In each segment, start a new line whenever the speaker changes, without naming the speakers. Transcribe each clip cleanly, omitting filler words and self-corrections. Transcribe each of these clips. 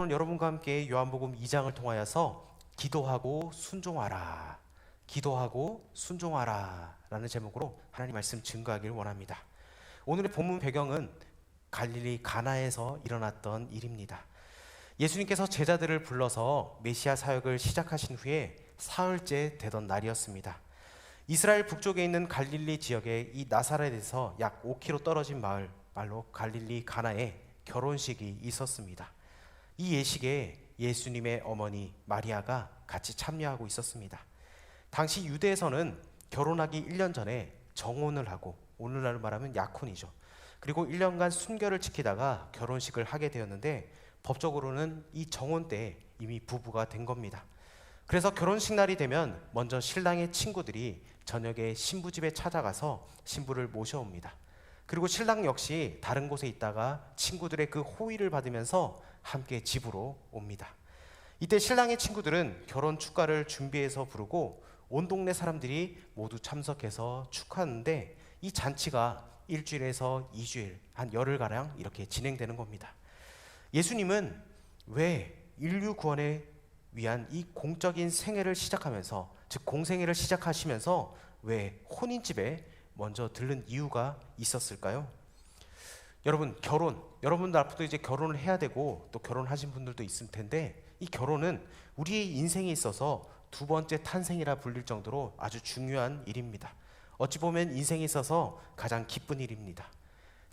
오늘 여러분과 함께 요한복음 2장을 통하여서 기도하고 순종하라, 기도하고 순종하라 라는 제목으로 하나님 말씀 증거하길 원합니다. 오늘의 본문 배경은 갈릴리 가나에서 일어났던 일입니다. 예수님께서 제자들을 불러서 메시아 사역을 시작하신 후에 사흘째 되던 날이었습니다. 이스라엘 북쪽에 있는 갈릴리 지역의 이 나사렛에서 약 5km 떨어진 마을, 말로 갈릴리 가나에 결혼식이 있었습니다. 이 예식에 예수님의 어머니 마리아가 같이 참여하고 있었습니다. 당시 유대에서는 결혼하기 1년 전에 정혼을 하고, 오늘날로 말하면 약혼이죠. 그리고 1년간 순결을 지키다가 결혼식을 하게 되었는데, 법적으로는 이 정혼 때 이미 부부가 된 겁니다. 그래서 결혼식 날이 되면 먼저 신랑의 친구들이 저녁에 신부 집에 찾아가서 신부를 모셔옵니다. 그리고 신랑 역시 다른 곳에 있다가 친구들의 그 호의를 받으면서 함께 집으로 옵니다. 이때 신랑의 친구들은 결혼 축가를 준비해서 부르고 온 동네 사람들이 모두 참석해서 축하하는데, 이 잔치가 1주일에서 2주일, 한 열흘가량 이렇게 진행되는 겁니다. 예수님은 왜 인류 구원에 위한 이 공적인 생애를 시작하면서, 즉 공생애를 시작하시면서 왜 혼인집에 먼저 들른 이유가 있었을까요? 여러분, 여러분들 앞으로도 이제 결혼을 해야 되고 또 결혼하신 분들도 있을 텐데, 이 결혼은 우리의 인생에 있어서 두 번째 탄생이라 불릴 정도로 아주 중요한 일입니다. 어찌 보면 인생에 있어서 가장 기쁜 일입니다.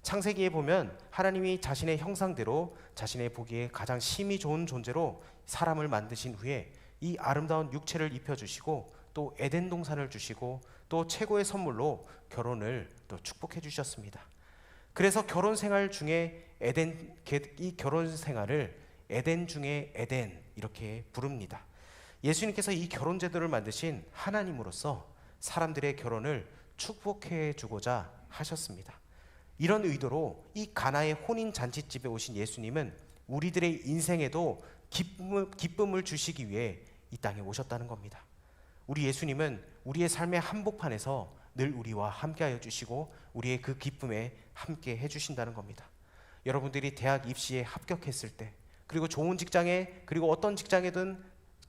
창세기에 보면 하나님이 자신의 형상대로 자신의 보기에 가장 심히 좋은 존재로 사람을 만드신 후에 이 아름다운 육체를 입혀주시고 또 에덴 동산을 주시고 또 최고의 선물로 결혼을 또 축복해 주셨습니다. 그래서 결혼 생활 중에 이 결혼 생활을 에덴 중에 에덴 이렇게 부릅니다. 예수님께서 이 결혼 제도를 만드신 하나님으로서 사람들의 결혼을 축복해 주고자 하셨습니다. 이런 의도로 이 가나의 혼인 잔치집에 오신 예수님은 우리들의 인생에도 기쁨을 주시기 위해 이 땅에 오셨다는 겁니다. 우리 예수님은 우리의 삶의 한복판에서 늘 우리와 함께하여 주시고 우리의 그 기쁨에 함께 해주신다는 겁니다. 여러분들이 대학 입시에 합격했을 때, 그리고 좋은 직장에, 그리고 어떤 직장에든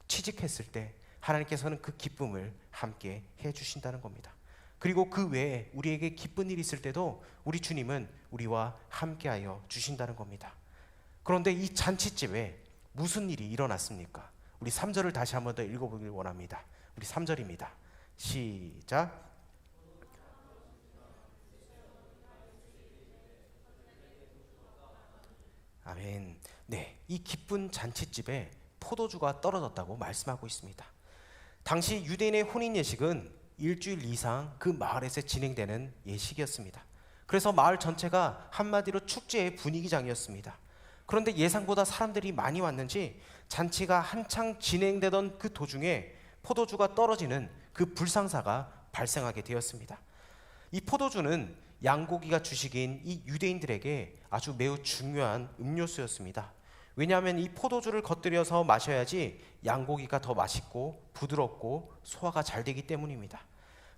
취직했을 때 하나님께서는 그 기쁨을 함께 해주신다는 겁니다. 그리고 그 외에 우리에게 기쁜 일이 있을 때도 우리 주님은 우리와 함께하여 주신다는 겁니다. 그런데 이 잔치집에 무슨 일이 일어났습니까? 우리 3절을 다시 한번 더 읽어보길 원합니다. 우리 3절입니다. 시작. 아멘. 네, 이 기쁜 잔치집에 포도주가 떨어졌다고 말씀하고 있습니다. 당시 유대인의 혼인 예식은 일주일 이상 그 마을에서 진행되는 예식이었습니다. 그래서 마을 전체가 한마디로 축제의 분위기장이었습니다. 그런데 예상보다 사람들이 많이 왔는지 잔치가 한창 진행되던 그 도중에 포도주가 떨어지는 그 불상사가 발생하게 되었습니다. 이 포도주는 양고기가 주식인 이 유대인들에게 아주 매우 중요한 음료수였습니다. 왜냐하면 이 포도주를 곁들여서 마셔야지 양고기가 더 맛있고 부드럽고 소화가 잘 되기 때문입니다.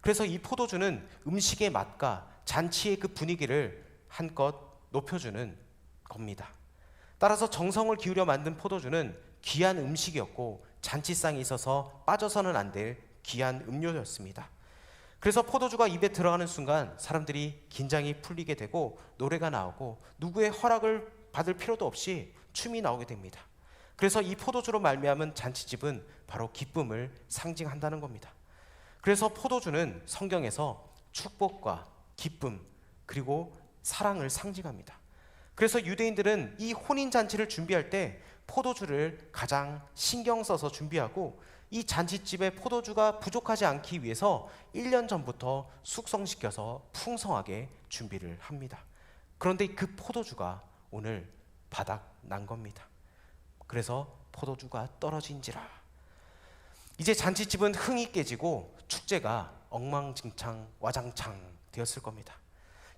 그래서 이 포도주는 음식의 맛과 잔치의 그 분위기를 한껏 높여주는 겁니다. 따라서 정성을 기울여 만든 포도주는 귀한 음식이었고 잔치상에 있어서 빠져서는 안 될 귀한 음료였습니다. 그래서 포도주가 입에 들어가는 순간 사람들이 긴장이 풀리게 되고 노래가 나오고 누구의 허락을 받을 필요도 없이 춤이 나오게 됩니다. 그래서 이 포도주로 말미암은 잔치집은 바로 기쁨을 상징한다는 겁니다. 그래서 포도주는 성경에서 축복과 기쁨 그리고 사랑을 상징합니다. 그래서 유대인들은 이 혼인잔치를 준비할 때 포도주를 가장 신경 써서 준비하고, 이 잔치집에 포도주가 부족하지 않기 위해서 1년 전부터 숙성시켜서 풍성하게 준비를 합니다. 그런데 그 포도주가 오늘 바닥 난 겁니다. 그래서 포도주가 떨어진지라. 이제 잔치집은 흥이 깨지고 축제가 엉망진창 와장창 되었을 겁니다.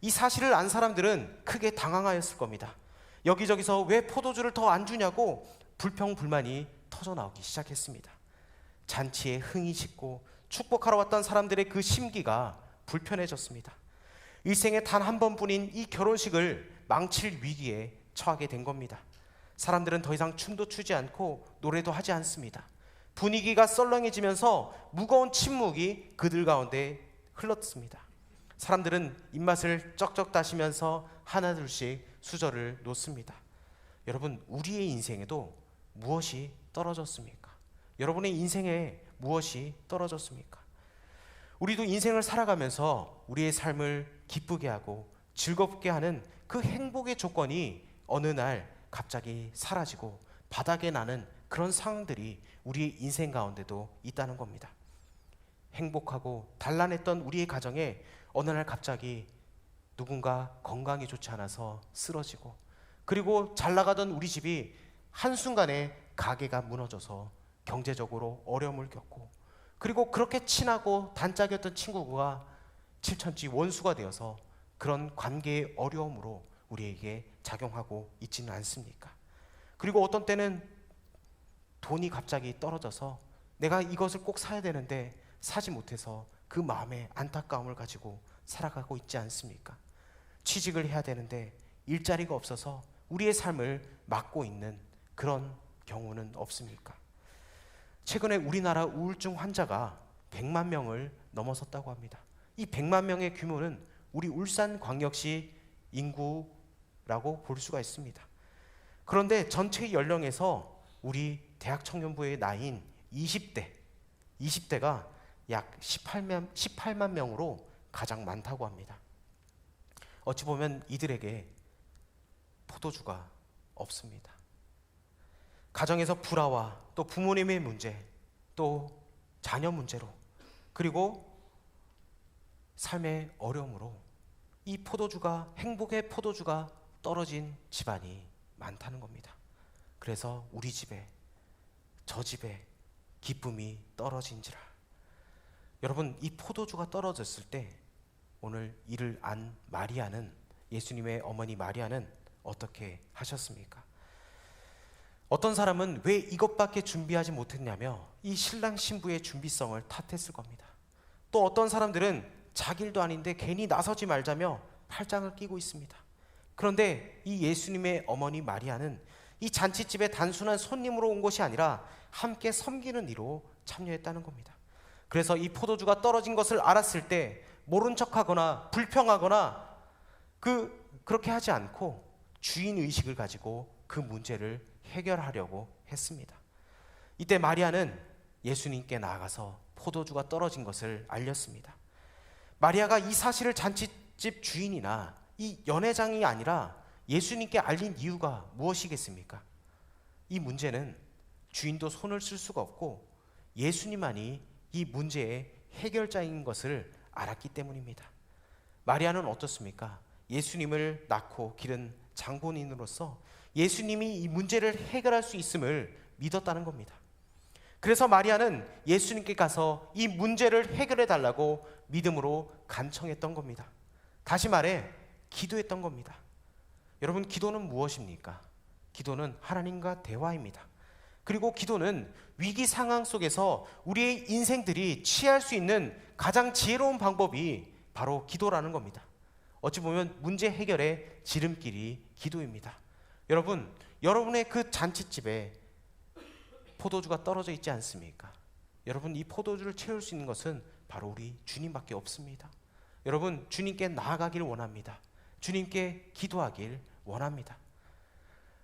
이 사실을 안 사람들은 크게 당황하였을 겁니다. 여기저기서 왜 포도주를 더 안 주냐고 불평불만이 터져나오기 시작했습니다. 잔치에 흥이 짙고 축복하러 왔던 사람들의 그 심기가 불편해졌습니다. 일생에 단 한 번뿐인 이 결혼식을 망칠 위기에 처하게 된 겁니다. 사람들은 더 이상 춤도 추지 않고 노래도 하지 않습니다. 분위기가 썰렁해지면서 무거운 침묵이 그들 가운데 흘렀습니다. 사람들은 입맛을 쩍쩍 다시면서 하나둘씩 수저를 놓습니다. 여러분, 우리의 인생에도 무엇이 떨어졌습니까? 여러분의 인생에 무엇이 떨어졌습니까? 우리도 인생을 살아가면서 우리의 삶을 기쁘게 하고 즐겁게 하는 그 행복의 조건이 어느 날 갑자기 사라지고 바닥에 나는 그런 상황들이 우리의 인생 가운데도 있다는 겁니다. 행복하고 단란했던 우리의 가정에 어느 날 갑자기 누군가 건강이 좋지 않아서 쓰러지고, 그리고 잘 나가던 우리 집이 한순간에 가게가 무너져서 경제적으로 어려움을 겪고, 그리고 그렇게 친하고 단짝이었던 친구가 칠천지 원수가 되어서 그런 관계의 어려움으로 우리에게 작용하고 있지는 않습니까? 그리고 어떤 때는 돈이 갑자기 떨어져서 내가 이것을 꼭 사야 되는데 사지 못해서 그 마음에 안타까움을 가지고 살아가고 있지 않습니까? 취직을 해야 되는데 일자리가 없어서 우리의 삶을 막고 있는 그런 경우는 없습니까? 최근에 우리나라 우울증 환자가 100만 명을 넘어섰다고 합니다. 이 100만 명의 규모는 우리 울산광역시 인구라고 볼 수가 있습니다. 그런데 전체 연령에서 우리 대학 청년부의 나이인 20대가 약 18만 명으로 가장 많다고 합니다. 어찌 보면 이들에게 포도주가 없습니다. 가정에서 불화와 또 부모님의 문제, 또 자녀 문제로, 그리고 삶의 어려움으로 이 포도주가, 행복의 포도주가 떨어진 집안이 많다는 겁니다. 그래서 우리 집에, 저 집에 기쁨이 떨어진지라. 여러분, 이 포도주가 떨어졌을 때 오늘 이를 안 마리아는, 예수님의 어머니 마리아는 어떻게 하셨습니까? 어떤 사람은 왜 이것밖에 준비하지 못했냐며 이 신랑 신부의 준비성을 탓했을 겁니다. 또 어떤 사람들은 자기 일도 아닌데 괜히 나서지 말자며 팔짱을 끼고 있습니다. 그런데 이 예수님의 어머니 마리아는 이 잔치집에 단순한 손님으로 온 것이 아니라 함께 섬기는 이로 참여했다는 겁니다. 그래서 이 포도주가 떨어진 것을 알았을 때 모른 척하거나 불평하거나 그렇게 하지 않고 주인의식을 가지고 그 문제를 해결하려고 했습니다. 이때 마리아는 예수님께 나아가서 포도주가 떨어진 것을 알렸습니다. 마리아가 이 사실을 잔치집 주인이나 이 연회장이 아니라 예수님께 알린 이유가 무엇이겠습니까? 이 문제는 주인도 손을 쓸 수가 없고 예수님만이 이 문제의 해결자인 것을 알았기 때문입니다. 마리아는 어떻습니까? 예수님을 낳고 기른 장본인으로서 예수님이 이 문제를 해결할 수 있음을 믿었다는 겁니다. 그래서 마리아는 예수님께 가서 이 문제를 해결해 달라고 믿음으로 간청했던 겁니다. 다시 말해 기도했던 겁니다. 여러분, 기도는 무엇입니까? 기도는 하나님과 대화입니다. 그리고 기도는 위기 상황 속에서 우리의 인생들이 취할 수 있는 가장 지혜로운 방법이 바로 기도라는 겁니다. 어찌 보면 문제 해결의 지름길이 기도입니다. 여러분, 여러분의 그 잔치집에 포도주가 떨어져 있지 않습니까? 여러분, 이 포도주를 채울 수 있는 것은 바로 우리 주님밖에 없습니다. 여러분, 주님께 나아가길 원합니다. 주님께 기도하길 원합니다.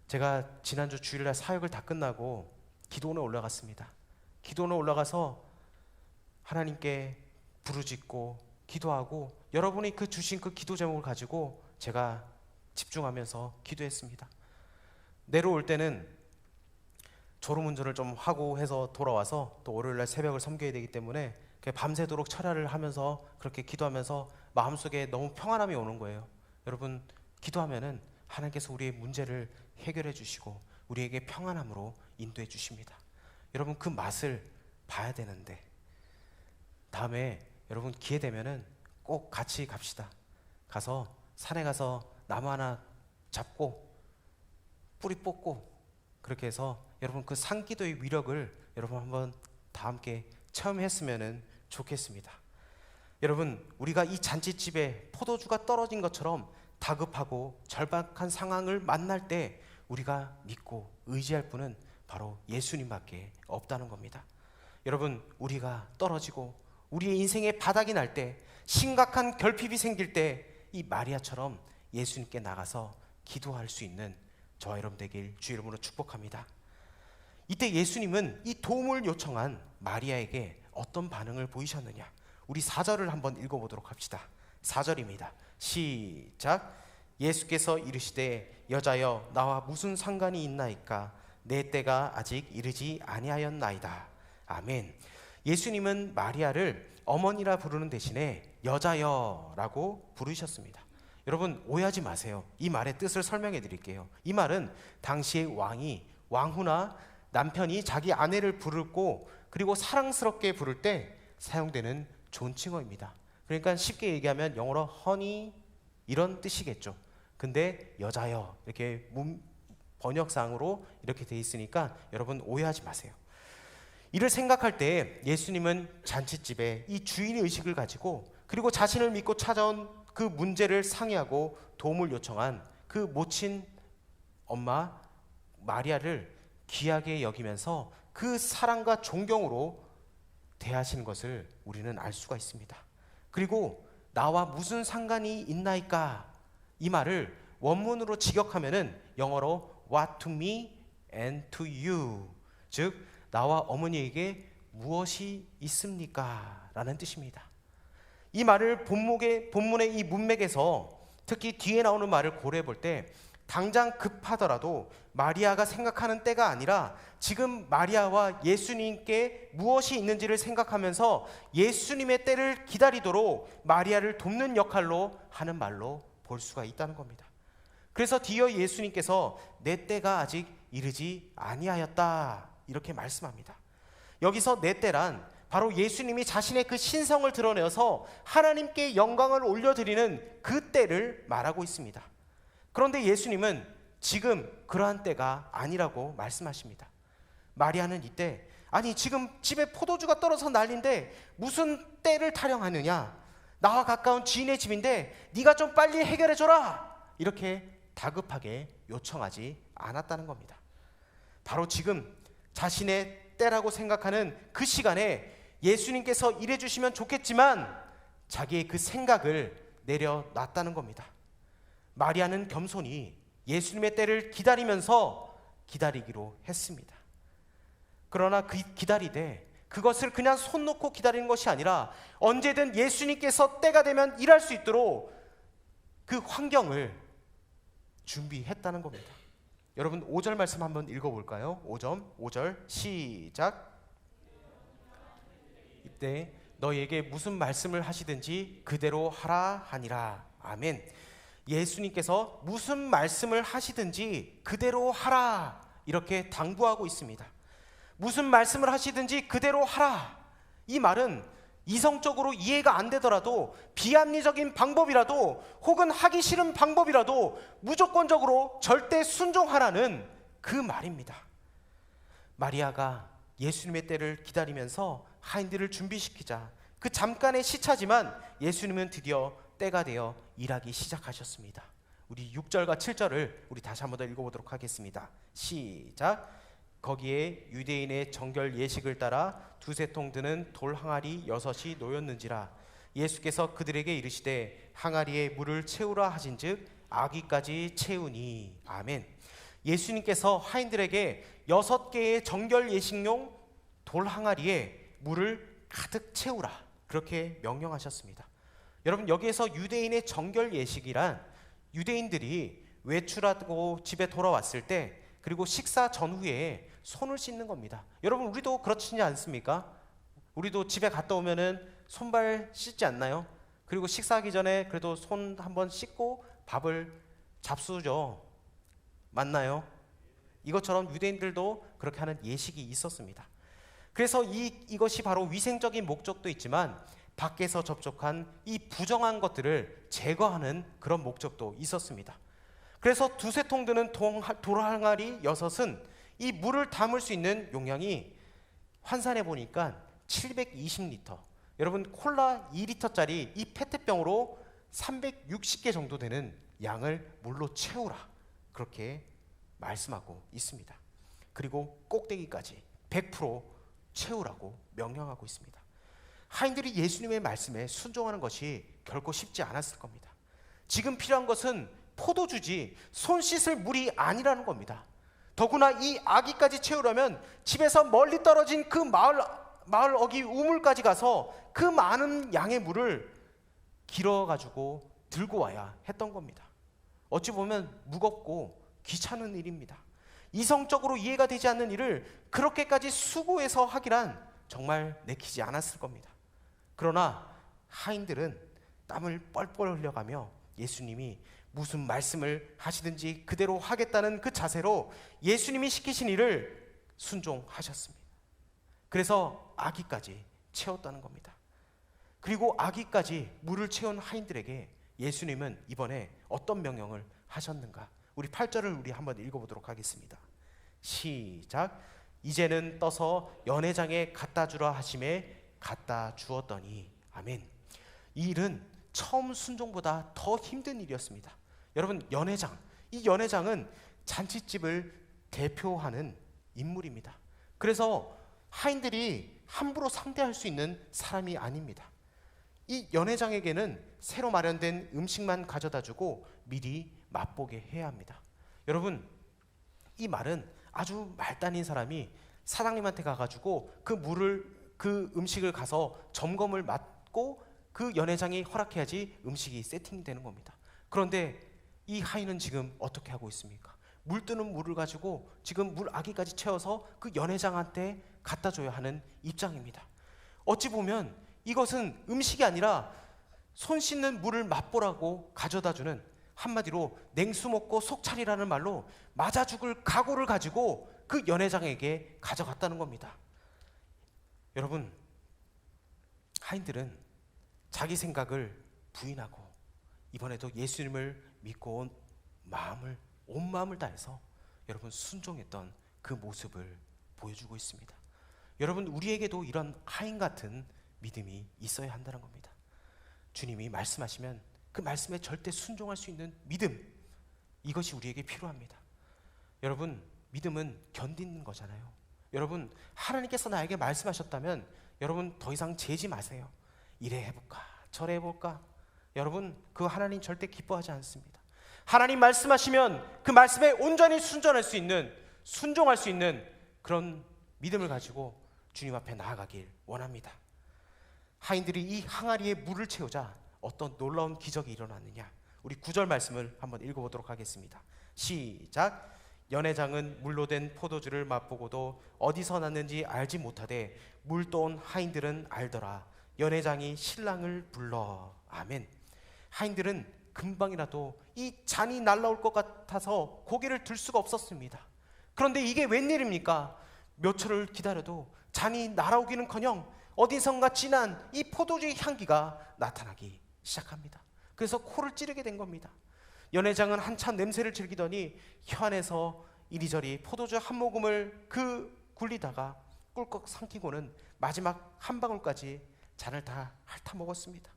제가 지난주 주일날 사역을 다 끝나고 기도원에 올라갔습니다. 기도원에 올라가서 하나님께 부르짖고 기도하고 여러분이 그 주신 그 기도 제목을 가지고 제가 집중하면서 기도했습니다. 내려올 때는 졸음운전을 좀 하고 해서 돌아와서 또 월요일날 새벽을 섬겨야 되기 때문에 밤새도록 철야를 하면서 그렇게 기도하면서 마음속에 너무 평안함이 오는 거예요. 여러분, 기도하면은 하나님께서 우리의 문제를 해결해 주시고 우리에게 평안함으로 인도해 주십니다. 여러분, 그 맛을 봐야 되는데 다음에 여러분 기회 되면은 꼭 같이 갑시다. 가서 산에 가서 나무 하나 잡고 뿌리 뽑고 그렇게 해서 여러분 그 산기도의 위력을 여러분 한번 다 함께 체험했으면 좋겠습니다. 여러분, 우리가 이 잔치집에 포도주가 떨어진 것처럼 다급하고 절박한 상황을 만날 때 우리가 믿고 의지할 분은 바로 예수님밖에 없다는 겁니다. 여러분, 우리가 떨어지고 우리의 인생의 바닥이 날 때, 심각한 결핍이 생길 때 이 마리아처럼 예수님께 나가서 기도할 수 있는 저와 여러분 되길 주의 이름으로 축복합니다. 이때 예수님은 이 도움을 요청한 마리아에게 어떤 반응을 보이셨느냐? 우리 4절을 한번 읽어보도록 합시다. 4절입니다. 시작. 예수께서 이르시되 여자여 나와 무슨 상관이 있나이까? 내 때가 아직 이르지 아니하였나이다. 아멘. 예수님은 마리아를 어머니라 부르는 대신에 여자여라고 부르셨습니다. 여러분, 오해하지 마세요. 이 말의 뜻을 설명해 드릴게요. 이 말은 당시의 왕후나 남편이 자기 아내를 부르고 그리고 사랑스럽게 부를 때 사용되는 존칭어입니다. 그러니까 쉽게 얘기하면 영어로 honey 이런 뜻이겠죠. 근데 여자여 이렇게 번역상으로 이렇게 돼 있으니까 여러분 오해하지 마세요. 이를 생각할 때 예수님은 잔칫집에 이 주인의식을 가지고 그리고 자신을 믿고 찾아온 그 문제를 상의하고 도움을 요청한 그 모친 엄마 마리아를 귀하게 여기면서 그 사랑과 존경으로 대하시는 것을 우리는 알 수가 있습니다. 그리고 나와 무슨 상관이 있나이까? 이 말을 원문으로 직역하면은 영어로 what to me and to you, 즉 나와 어머니에게 무엇이 있습니까? 라는 뜻입니다. 이 말을 본문의 이 문맥에서 특히 뒤에 나오는 말을 고려해 볼 때 당장 급하더라도 마리아가 생각하는 때가 아니라 지금 마리아와 예수님께 무엇이 있는지를 생각하면서 예수님의 때를 기다리도록 마리아를 돕는 역할로 하는 말로 볼 수가 있다는 겁니다. 그래서 뒤이어 예수님께서 내 때가 아직 이르지 아니하였다 이렇게 말씀합니다. 여기서 내 때란 바로 예수님이 자신의 그 신성을 드러내어서 하나님께 영광을 올려드리는 그 때를 말하고 있습니다. 그런데 예수님은 지금 그러한 때가 아니라고 말씀하십니다. 마리아는 이때 아니 지금 집에 포도주가 떨어서 난리인데 무슨 때를 타령하느냐? 나와 가까운 지인의 집인데 네가 좀 빨리 해결해줘라 이렇게 다급하게 요청하지 않았다는 겁니다. 바로 지금 자신의 때라고 생각하는 그 시간에 예수님께서 일해주시면 좋겠지만 자기의 그 생각을 내려놨다는 겁니다. 마리아는 겸손히 예수님의 때를 기다리면서 기다리기로 했습니다. 그러나 그 기다리되 그것을 그냥 손 놓고 기다리는 것이 아니라 언제든 예수님께서 때가 되면 일할 수 있도록 그 환경을 준비했다는 겁니다. 여러분 5절 말씀 한번 읽어볼까요? 5절 시작. 이때 너희에게 무슨 말씀을 하시든지 그대로 하라 하니라. 아멘. 예수님께서 무슨 말씀을 하시든지 그대로 하라 이렇게 당부하고 있습니다. 무슨 말씀을 하시든지 그대로 하라. 이 말은 이성적으로 이해가 안 되더라도 비합리적인 방법이라도 혹은 하기 싫은 방법이라도 무조건적으로 절대 순종하라는 그 말입니다. 마리아가 예수님의 때를 기다리면서 하인들을 준비시키자 그 잠깐의 시차지만 예수님은 드디어 때가 되어 일하기 시작하셨습니다. 우리 6절과 7절을 우리 다시 한번 더 읽어보도록 하겠습니다. 시작. 거기에 유대인의 정결 예식을 따라 두세 통 드는 돌 항아리 6이 놓였는지라. 예수께서 그들에게 이르시되 항아리에 물을 채우라 하신즉 아귀까지 채우니. 아멘. 예수님께서 하인들에게 6개의 정결 예식용 돌 항아리에 물을 가득 채우라 그렇게 명령하셨습니다. 여러분 여기에서 유대인의 정결 예식이란 유대인들이 외출하고 집에 돌아왔을 때 그리고 식사 전후에 손을 씻는 겁니다. 여러분 우리도 그렇지 않습니까? 우리도 집에 갔다 오면은 손발 씻지 않나요? 그리고 식사하기 전에 그래도 손 한번 씻고 밥을 잡수죠. 맞나요? 이것처럼 유대인들도 그렇게 하는 예식이 있었습니다. 그래서 이것이 바로 위생적인 목적도 있지만 밖에서 접촉한 이 부정한 것들을 제거하는 그런 목적도 있었습니다. 그래서 두세 통 드는 돌 항아리 6은 이 물을 담을 수 있는 용량이 환산해 보니까 720리터. 여러분 콜라 2리터짜리 이 페트병으로 360개 정도 되는 양을 물로 채우라 그렇게 말씀하고 있습니다. 그리고 꼭대기까지 100% 채우라고 명령하고 있습니다. 하인들이 예수님의 말씀에 순종하는 것이 결코 쉽지 않았을 겁니다. 지금 필요한 것은 포도주지 손 씻을 물이 아니라는 겁니다. 더구나 이 아기까지 채우려면 집에서 멀리 떨어진 그 마을 어귀 우물까지 가서 그 많은 양의 물을 길어가지고 들고 와야 했던 겁니다. 어찌 보면 무겁고 귀찮은 일입니다. 이성적으로 이해가 되지 않는 일을 그렇게까지 수고해서 하기란 정말 내키지 않았을 겁니다. 그러나 하인들은 땀을 뻘뻘 흘려가며 예수님이 무슨 말씀을 하시든지 그대로 하겠다는 그 자세로 예수님이 시키신 일을 순종하셨습니다. 그래서 아기까지 채웠다는 겁니다. 그리고 아기까지 물을 채운 하인들에게 예수님은 이번에 어떤 명령을 하셨는가? 우리 8절을 우리 한번 읽어보도록 하겠습니다. 시작. 이제는 떠서 연회장에 갖다 주라 하심에 갖다 주었더니. 아멘. 이 일은 처음 순종보다 더 힘든 일이었습니다. 여러분, 연회장, 이 연회장은 잔치집을 대표하는 인물입니다. 그래서 하인들이 함부로 상대할 수 있는 사람이 아닙니다. 이 연회장에게는 새로 마련된 음식만 가져다 주고 미리 맛보게 해야 합니다. 여러분, 이 말은 아주 말단인 사람이 사장님한테 가가지고 그 음식을 가서 점검을 맡고 그 연회장이 허락해야지 음식이 세팅되는 겁니다. 그런데 이 하인은 지금 어떻게 하고 있습니까? 물 뜨는 물을 가지고 지금 물 아기까지 채워서 그 연회장한테 갖다 줘야 하는 입장입니다. 어찌 보면 이것은 음식이 아니라 손 씻는 물을 맛보라고 가져다 주는, 한마디로 냉수 먹고 속 차리라는 말로 맞아 죽을 각오를 가지고 그 연회장에게 가져갔다는 겁니다. 여러분, 하인들은 자기 생각을 부인하고 이번에도 예수님을 믿고 온 마음을 다해서 여러분 순종했던 그 모습을 보여주고 있습니다. 여러분, 우리에게도 이런 하인 같은 믿음이 있어야 한다는 겁니다. 주님이 말씀하시면 그 말씀에 절대 순종할 수 있는 믿음, 이것이 우리에게 필요합니다. 여러분, 믿음은 견디는 거잖아요. 여러분, 하나님께서 나에게 말씀하셨다면 여러분 더 이상 재지 마세요. 이래 해볼까 저래 해볼까. 여러분, 그 하나님 절대 기뻐하지 않습니다. 하나님 말씀하시면 그 말씀에 온전히 순종할 수 있는 그런 믿음을 가지고 주님 앞에 나아가길 원합니다. 하인들이 이 항아리에 물을 채우자 어떤 놀라운 기적이 일어났느냐, 우리 9절 말씀을 한번 읽어보도록 하겠습니다. 시작. 연회장은 물로 된 포도주를 맛보고도 어디서 났는지 알지 못하되 물 떠온 하인들은 알더라. 연회장이 신랑을 불러. 아멘. 하인들은 금방이라도 이 잔이 날라올 것 같아서 고개를 들 수가 없었습니다. 그런데 이게 웬일입니까? 몇 초를 기다려도 잔이 날아오기는커녕 어디선가 진한 이 포도주의 향기가 나타나기 시작합니다. 그래서 코를 찌르게 된 겁니다. 연회장은 한참 냄새를 즐기더니 혀 안에서 이리저리 포도주 한 모금을 굴리다가 꿀꺽 삼키고는 마지막 한 방울까지 잔을 다 핥아 먹었습니다.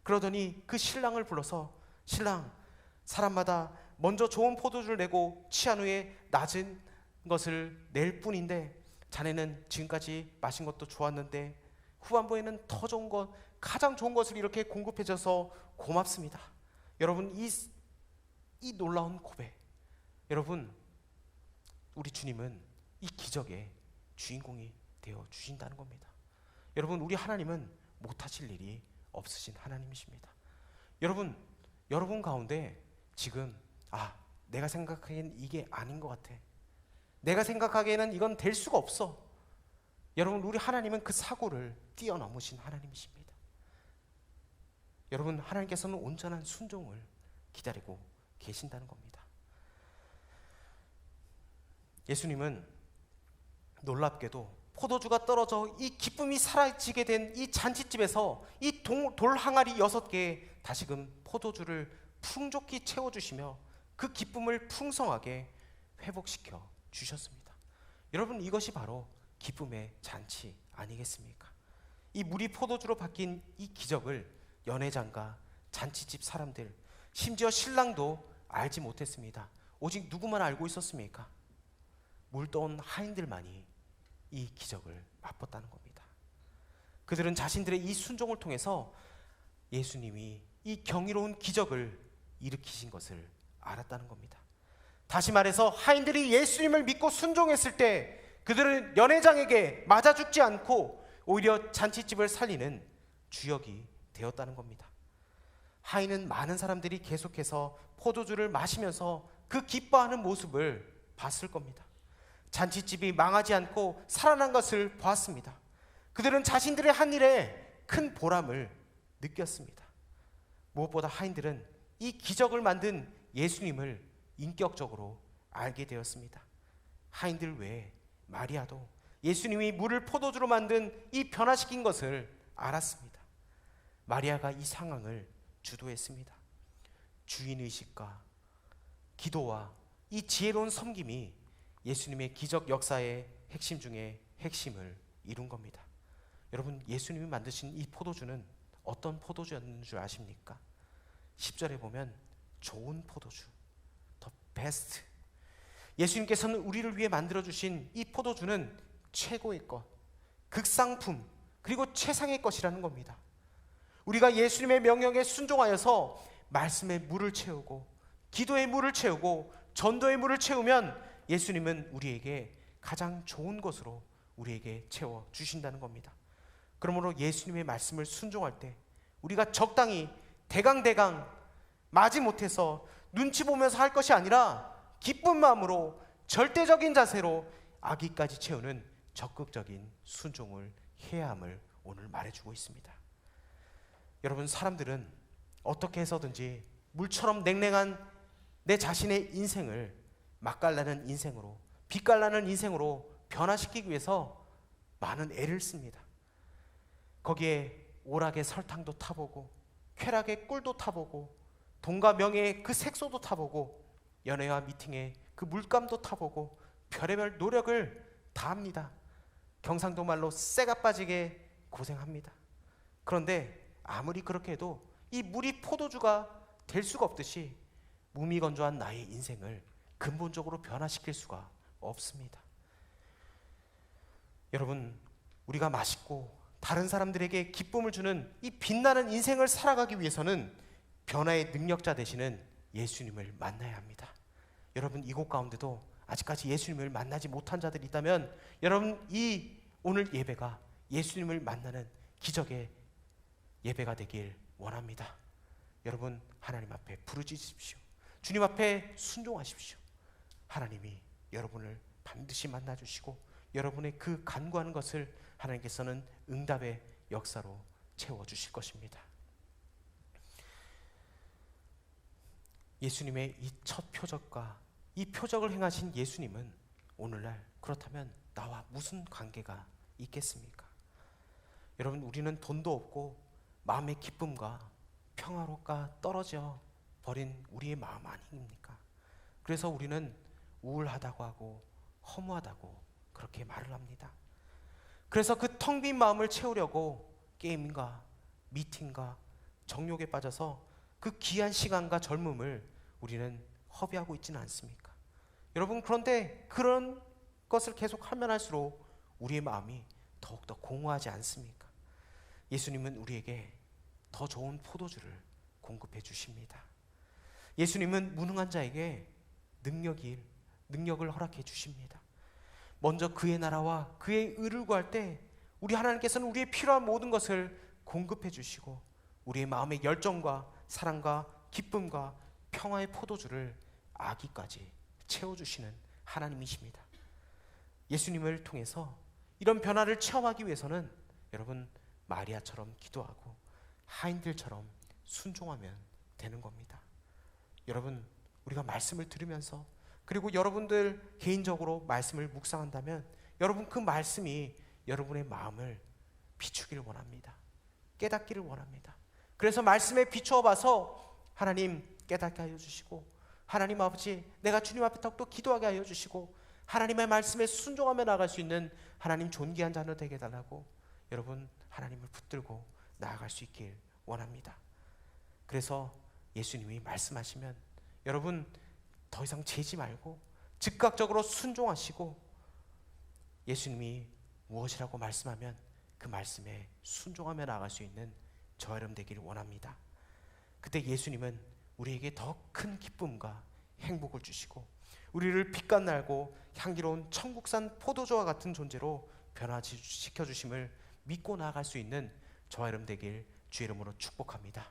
그러더니 그 신랑을 불러서, 신랑, 사람마다 먼저 좋은 포도주를 내고 취한 후에 낮은 것을 낼 뿐인데 자네는 지금까지 마신 것도 좋았는데 후반부에는 더 좋은 것, 가장 좋은 것을 이렇게 공급해줘서 고맙습니다. 여러분, 이 놀라운 고백, 여러분, 우리 주님은 이 기적의 주인공이 되어 주신다는 겁니다. 여러분, 우리 하나님은 못하실 일이 없으신 하나님이십니다. 여러분 가운데 지금 내가 생각하기엔 이게 아닌 것 같아, 내가 생각하기에는 이건 될 수가 없어. 여러분, 우리 하나님은 그 사고를 뛰어넘으신 하나님이십니다. 여러분, 하나님께서는 온전한 순종을 기다리고 계신다는 겁니다. 예수님은 놀랍게도 포도주가 떨어져 이 기쁨이 사라지게 된 이 잔치집에서 이 돌 항아리 6개에 다시금 포도주를 풍족히 채워주시며 그 기쁨을 풍성하게 회복시켜 주셨습니다. 여러분, 이것이 바로 기쁨의 잔치 아니겠습니까? 이 물이 포도주로 바뀐 이 기적을 연회장과 잔치집 사람들, 심지어 신랑도 알지 못했습니다. 오직 누구만 알고 있었습니까? 물떠온 하인들만이 이 기적을 맛봤다는 겁니다. 그들은 자신들의 이 순종을 통해서 예수님이 이 경이로운 기적을 일으키신 것을 알았다는 겁니다. 다시 말해서 하인들이 예수님을 믿고 순종했을 때 그들은 연회장에게 맞아 죽지 않고 오히려 잔치집을 살리는 주역이 되었다는 겁니다. 하인은 많은 사람들이 계속해서 포도주를 마시면서 그 기뻐하는 모습을 봤을 겁니다. 잔치집이 망하지 않고 살아난 것을 보았습니다. 그들은 자신들의 한 일에 큰 보람을 느꼈습니다. 무엇보다 하인들은 이 기적을 만든 예수님을 인격적으로 알게 되었습니다. 하인들 외에 마리아도 예수님이 물을 포도주로 만든 이 변화시킨 것을 알았습니다. 마리아가 이 상황을 주도했습니다. 주인의식과 기도와 이 지혜로운 섬김이 예수님의 기적 역사의 핵심 중에 핵심을 이룬 겁니다. 여러분, 예수님이 만드신 이 포도주는 어떤 포도주였는 줄 아십니까? 10절에 보면 좋은 포도주, the best. 예수님께서는 우리를 위해 만들어주신 이 포도주는 최고의 것, 극상품, 그리고 최상의 것이라는 겁니다. 우리가 예수님의 명령에 순종하여서 말씀의 물을 채우고 기도의 물을 채우고 전도의 물을 채우면 예수님은 우리에게 가장 좋은 것으로 우리에게 채워주신다는 겁니다. 그러므로 예수님의 말씀을 순종할 때 우리가 적당히 대강대강 마지 못해서 눈치 보면서 할 것이 아니라 기쁜 마음으로 절대적인 자세로 아기까지 채우는 적극적인 순종을 해야 함을 오늘 말해주고 있습니다. 여러분, 사람들은 어떻게 해서든지 물처럼 냉랭한 내 자신의 인생을 맛깔나는 인생으로, 빛깔나는 인생으로 변화시키기 위해서 많은 애를 씁니다. 거기에 오락의 설탕도 타보고 쾌락의 꿀도 타보고 돈과 명예의 그 색소도 타보고 연애와 미팅의 그 물감도 타보고 별의별 노력을 다 합니다. 경상도 말로 쇠가 빠지게 고생합니다. 그런데 아무리 그렇게 해도 이 물이 포도주가 될 수가 없듯이 무미건조한 나의 인생을 근본적으로 변화시킬 수가 없습니다. 여러분, 우리가 맛있고 다른 사람들에게 기쁨을 주는 이 빛나는 인생을 살아가기 위해서는 변화의 능력자 되시는 예수님을 만나야 합니다. 여러분, 이곳 가운데도 아직까지 예수님을 만나지 못한 자들이 있다면 여러분, 이 오늘 예배가 예수님을 만나는 기적의 예배가 되길 원합니다. 여러분, 하나님 앞에 부르짖으십시오. 주님 앞에 순종하십시오. 하나님이 여러분을 반드시 만나주시고 여러분의 그 간구하는 것을 하나님께서는 응답의 역사로 채워주실 것입니다. 예수님의 이 첫 표적과 이 표적을 행하신 예수님은 오늘날 그렇다면 나와 무슨 관계가 있겠습니까? 여러분, 우리는 돈도 없고 마음의 기쁨과 평화로가 떨어져 버린 우리의 마음 아닙니까? 그래서 우리는 우울하다고 하고 허무하다고 그렇게 말을 합니다. 그래서 그 텅 빈 마음을 채우려고 게임과 미팅과 정욕에 빠져서 그 귀한 시간과 젊음을 우리는 허비하고 있지는 않습니까? 여러분, 그런데 그런 것을 계속 하면 할수록 우리의 마음이 더욱더 공허하지 않습니까? 예수님은 우리에게 더 좋은 포도주를 공급해 주십니다. 예수님은 무능한 자에게 능력을 허락해 주십니다. 먼저 그의 나라와 그의 의를 구할 때 우리 하나님께서는 우리의 필요한 모든 것을 공급해 주시고 우리의 마음의 열정과 사랑과 기쁨과 평화의 포도주를 아기까지 채워주시는 하나님이십니다. 예수님을 통해서 이런 변화를 체험하기 위해서는 여러분, 마리아처럼 기도하고 하인들처럼 순종하면 되는 겁니다. 여러분, 우리가 말씀을 들으면서 그리고 여러분들 개인적으로 말씀을 묵상한다면 여러분, 그 말씀이 여러분의 마음을 비추기를 원합니다. 깨닫기를 원합니다. 그래서 말씀에 비추어 봐서 하나님 깨닫게 하여 주시고 하나님 아버지, 내가 주님 앞에 더욱더 기도하게 하여 주시고 하나님의 말씀에 순종하며 나아갈 수 있는 하나님 존귀한 자녀 되게 해달라고 여러분, 하나님을 붙들고 나아갈 수 있길 원합니다. 그래서 예수님이 말씀하시면 여러분, 더 이상 재지 말고 즉각적으로 순종하시고 예수님이 무엇이라고 말씀하면 그 말씀에 순종하며 나아갈 수 있는 저와 여러분 되기를 원합니다. 그때 예수님은 우리에게 더 큰 기쁨과 행복을 주시고 우리를 빛과 날고 향기로운 천국산 포도주와 같은 존재로 변화시켜 주심을 믿고 나아갈 수 있는 저와 여러분 되길 주의 이름으로 축복합니다.